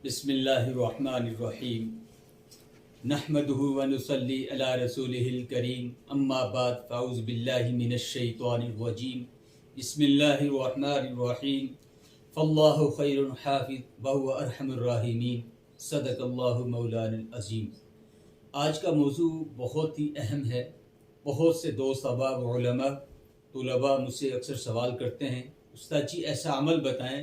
बिस्मिल्लाहिर्रहमानिर्रहीम नहमदुहु व नुसल्ली अला रसूलिहिल करीम अम्मा बाद फ़ाऊज़ बिल्लाहि मिनश शैतानिर रजीम बिस्मिल्लाहिर्रहमानिर्रहीम फ़ल्लाहु खैरुन हाफ़िज़ व हुवा अरहमुर राहिमीन सदक़ल्लाहु मौलाना अज़ीम। आज का मौजू बहुत ही अहम है। बहुत से दोस्त अहबाब उलमा तुलबा मुझसे अक्सर सवाल करते हैं, उस्ताद जी ऐसा अमल बताएं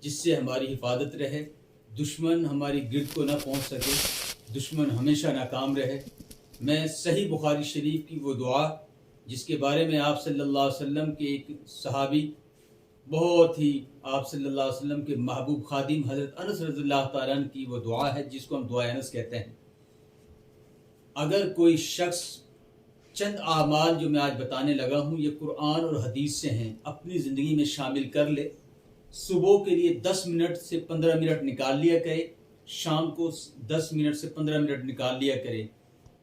जिससे हमारी हिफाजत रहे, दुश्मन हमारी गिरद को ना पहुंच सके, दुश्मन हमेशा नाकाम रहे। मैं सही बुखारी शरीफ की वो दुआ जिसके बारे में आप सल्लल्लाहु अलैहि वसल्लम के एक सहाबी, बहुत ही आप सल्लल्लाहु अलैहि वसल्लम के महबूब खादिम हज़रत अनस रज़ियल्लाहु ताला अन्हु की वो दुआ है जिसको हम दुआ अनस कहते हैं। अगर कोई शख्स चंद आमाल जो मैं आज बताने लगा हूँ ये कुरान और हदीस से हैं, अपनी ज़िंदगी में शामिल कर ले। सुबह के लिए 10 मिनट से 15 मिनट निकाल लिया करे, शाम को 10 मिनट से 15 मिनट निकाल लिया करे।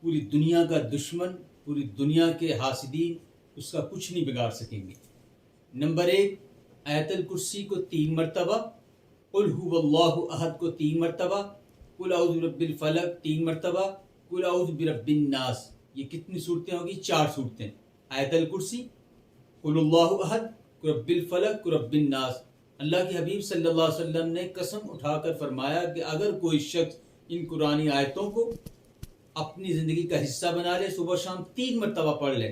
पूरी दुनिया का दुश्मन, पूरी दुनिया के हासिदीन उसका कुछ नहीं बिगाड़ सकेंगे। नंबर 1, आयतल कुर्सी को 3 मरतबा, कुल हुवल्लाहु अहद को 3 मरतबा, कुल औज़ु बिरब्बिल फलक 3 मरतबा, कुल औज़ु बिरब्बिन नास। ये कितनी सूरतें होगी? 4 सूरतें। आयतल कुर्सी, कुल हुवल्लाहु अहद, कुल रब्बिल फलक, कुल रब्बिन नास। अल्लाह के हबीब सल्लल्लाहु अलैहि वसल्लम ने कसम उठाकर फरमाया कि अगर कोई शख्स इन कुरानी आयतों को अपनी ज़िंदगी का हिस्सा बना ले, सुबह शाम 3 मरतबा पढ़ ले,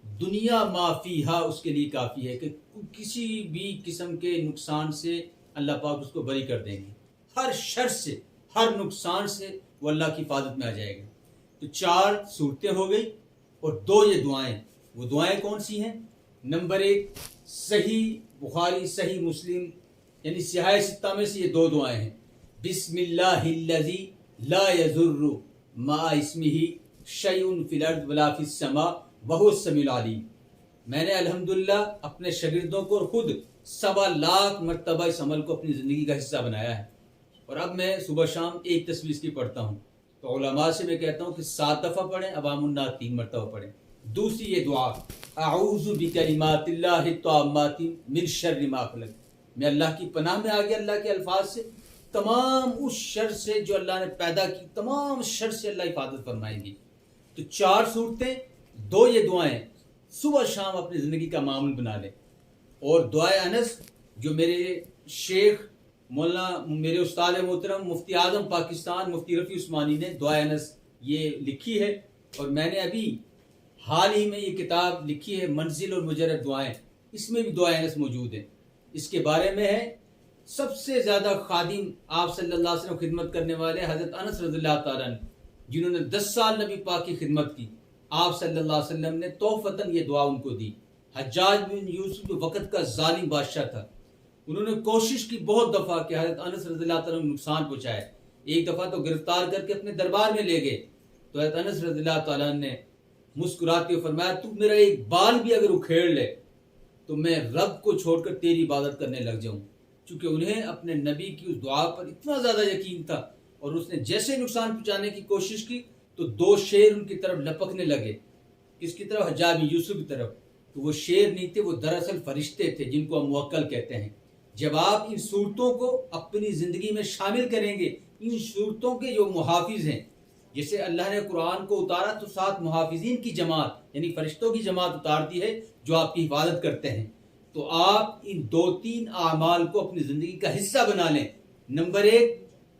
दुनिया माफ़ीहा उसके लिए काफ़ी है कि किसी भी किस्म के नुकसान से अल्लाह पाक उसको बरी कर देंगे। हर शर से, हर नुकसान से वो अल्लाह की हिफाजत में आ जाएगा। तो 4 सूरतें हो गई और 2 ये दुआएं। वो दुआएं कौन सी हैं? नंबर 1, सही बुखारी सही मुस्लिम यानी सिहाह सित्ता में से ये 2 दुआएं हैं। बिस्मिल्लाहिल्लज़ी ला यज़ुर्रु मा इस्मिही शैउन फिल अर्द वला फिस समा व हुवस समीउल अलीम। मैंने अल्हम्दुलिल्लाह अपने शागिर्दों को और खुद 1.25 लाख मरतबा इस अमल को अपनी ज़िंदगी का हिस्सा बनाया है और अब मैं सुबह शाम एक तस्वीर इसकी पढ़ता हूँ। तो उलमा से मैं कहता हूँ कि 7 दफ़ा पढ़ें, अवामुन्नास 3 मरतबा पढ़ें। दूसरी ये दुआ, अऊज़ु बिकलिमातिल्लाहि ताम्माति मिन शर्रि मा खलक़। मैं अल्लाह की पनाह में आ गया, अल्लाह के अल्फाज से, तमाम उस शर से जो अल्लाह ने पैदा की, तमाम शर से अल्लाह हिफाजत फरमाएंगी। तो 4 सूरतें, 2 ये दुआएं, सुबह शाम अपनी ज़िंदगी का मामूल बना लें। और दुआ अनस जो मेरे शेख मौलाना, मेरे उस्ताद मोहतरम मुफ्ती आज़म पाकिस्तान मुफ्ती रफ़ी उस्मानी ने दुआ अनस ये लिखी है और मैंने अभी हाल ही में ये किताब लिखी है मंजिल और मुजर्रद दुआएं, इसमें भी दुआ अनस मौजूद है। इसके बारे में है सबसे ज़्यादा खादिम आप सल्लल्लाहु अलैहि वसल्लम खिदमत करने वाले हज़रत अनस रज़ियल्लाहु ताला अन्हु, जिन्होंने 10 साल नबी पाक की खिदमत की। आप सल्लल्लाहु अलैहि वसल्लम ने तोहफ़तन ये दुआ उनको दी। हज्जाज बिन यूसुफ जो वक़्त का जालिम बादशाह था, उन्होंने कोशिश की बहुत दफ़ा कि हज़रत अनस रज़ियल्लाहु ताला अन्हु नुकसान पहुँचाए। एक दफ़ा तो गिरफ्तार करके अपने दरबार में ले गए तो हज़रत अनस रज़ियल्लाहु ताला अन्हु ने मुस्कुराते हुए फरमाया, तू मेरा एक बाल भी अगर उखेड़ ले तो मैं रब को छोड़कर तेरी इबादत करने लग जाऊं। चूँकि उन्हें अपने नबी की उस दुआ पर इतना ज़्यादा यकीन था और उसने जैसे नुकसान पहुँचाने की कोशिश की तो 2 शेर उनकी तरफ लपकने लगे। किसकी तरफ? हज्जाज बिन यूसुफ की तरफ। तो वो शेर नहीं थे, वो दरअसल फरिश्ते थे जिनको हम मुवक्कल कहते हैं। जब आप इन सूरतों को अपनी ज़िंदगी में शामिल करेंगे, इन सूरतों के जो मुहाफिज हैं, जैसे अल्लाह ने कुरान को उतारा तो 7 मुहाफिजीन की जमात यानी फरिश्तों की जमात उतार दी है जो आपकी हिफाजत करते हैं। तो आप इन 2-3 आमाल को अपनी ज़िंदगी का हिस्सा बना लें। नंबर 1,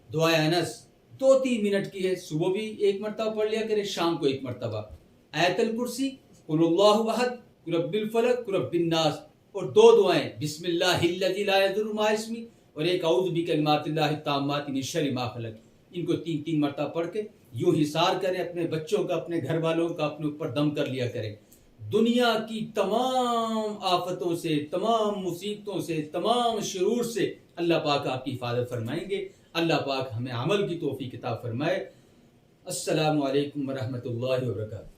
दुआ अनस 2-3 मिनट की है, सुबह भी 1 मरतबा पढ़ लिया करें, शाम को 1 मरतबा। आयतल कुर्सी, कुल हुवल्लाहु अहद, कुल रब्बिल फलक, कुल रब्बिन नास। और 2 दुआएं, बिस्मिल्लाहिल्लज़ी ला यज़ुर्रु मा इस्मिही और एक औज़ु बिकलिमातिल्लाहि ताम्माति मिन शर्रि मा खलक़। इनको 3-3 मरतबा पढ़ के यूं हिसार करें, अपने बच्चों का, अपने घर वालों का अपने ऊपर दम कर लिया करें। दुनिया की तमाम आफतों से, तमाम मुसीबतों से, तमाम शरूर से अल्लाह पाक आपकी हिफाजत फरमाएंगे। अल्लाह पाक हमें अमल की तौफीक अता फरमाए। अस्सलामु अलैकुम व रहमतुल्लाहि व बरकातहू।